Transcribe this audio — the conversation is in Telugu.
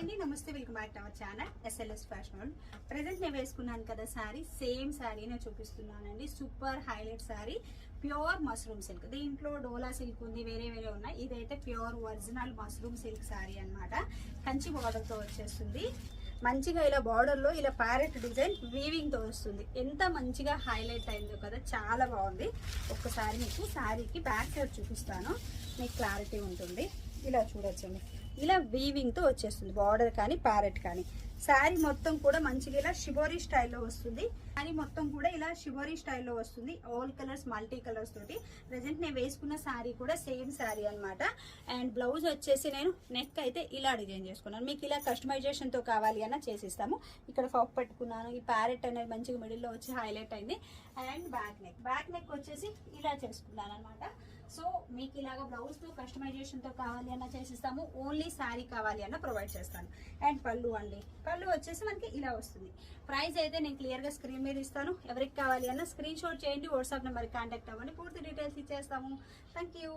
అండి, నమస్తే, welcome back to our channel SLS fashion world. Present నేను వేసుకున్నాను కదా శారీ, సేమ్ శారీ నేను చూపిస్తున్నానండి. Super highlight sari, pure mushroom silk. దీంట్లో డోలా సిల్క్ ఉంది, వేరే వేరే ఉన్నాయి. ఇదైతే pure original mushroom silk sari అన్నమాట. కంచి బార్డర్ తో వచ్చేస్తుంది. మంచిగా ఇలా బార్డర్ లో ఇలా ప్యారెట్ డిజైన్ వీవింగ్ తో వస్తుంది. ఎంత మంచిగా హైలైట్ అయిందో కదా, చాలా బాగుంది. ఒక్కసారి మీకు శారీకి బ్యాక్ సైడ్ చూపిస్తాను, మీకు క్లారిటీ ఉంటుంది. ఇలా చూడొచ్చండి, ఇలా వీవింగ్ తో వచ్చేస్తుంది బార్డర్ కానీ ప్యారెట్ కానీ. శారీ మొత్తం కూడా మంచిగా ఇలా షిబోరీ స్టైల్లో వస్తుంది. శారీ మొత్తం కూడా ఇలా షిబోరీ స్టైల్లో వస్తుంది. ఆల్ కలర్స్, మల్టీ కలర్స్ తోటి. ప్రెసెంట్ నేను వేసుకున్న శారీ కూడా సేమ్ శారీ అన్నమాట. అండ్ బ్లౌజ్ వచ్చేసి నేను నెక్ అయితే ఇలా డిజైన్ చేసుకున్నాను. మీకు ఇలా కస్టమైజేషన్ తో కావాలి అన్న చేసిస్తాము. ఇక్కడ ఫాక్ పెట్టుకున్నాను. ఈ ప్యారెట్ అనేది మంచిగా మిడిల్ లో వచ్చి హైలైట్ అయింది. అండ్ బ్యాక్ నెక్ వచ్చేసి ఇలా చేసుకున్నాను అనమాట. సో మీకు ఇలాగా బ్లౌజ్ తో కస్టమైజేషన్ తో కావాలి అన్న చేసిస్తాము. ఓన్లీ శారీ కావాలి అన్న ప్రొవైడ్ చేస్తాను. అండ్ పళ్ళు అండి, పళ్ళు వచ్చేసి మనకి ఇలా వస్తుంది. ప్రైస్ అయితే నేను క్లియర్ గా స్క్రీన్ మీద ఇస్తాను. ఎవరికి కావాలి అన్న స్క్రీన్ షాట్ చేయండి, వాట్సాప్ నెంబర్ కాంటాక్ట్ అవ్వండి, పూర్తి డీటెయిల్స్ ఇచ్చేస్తాము. Thank you.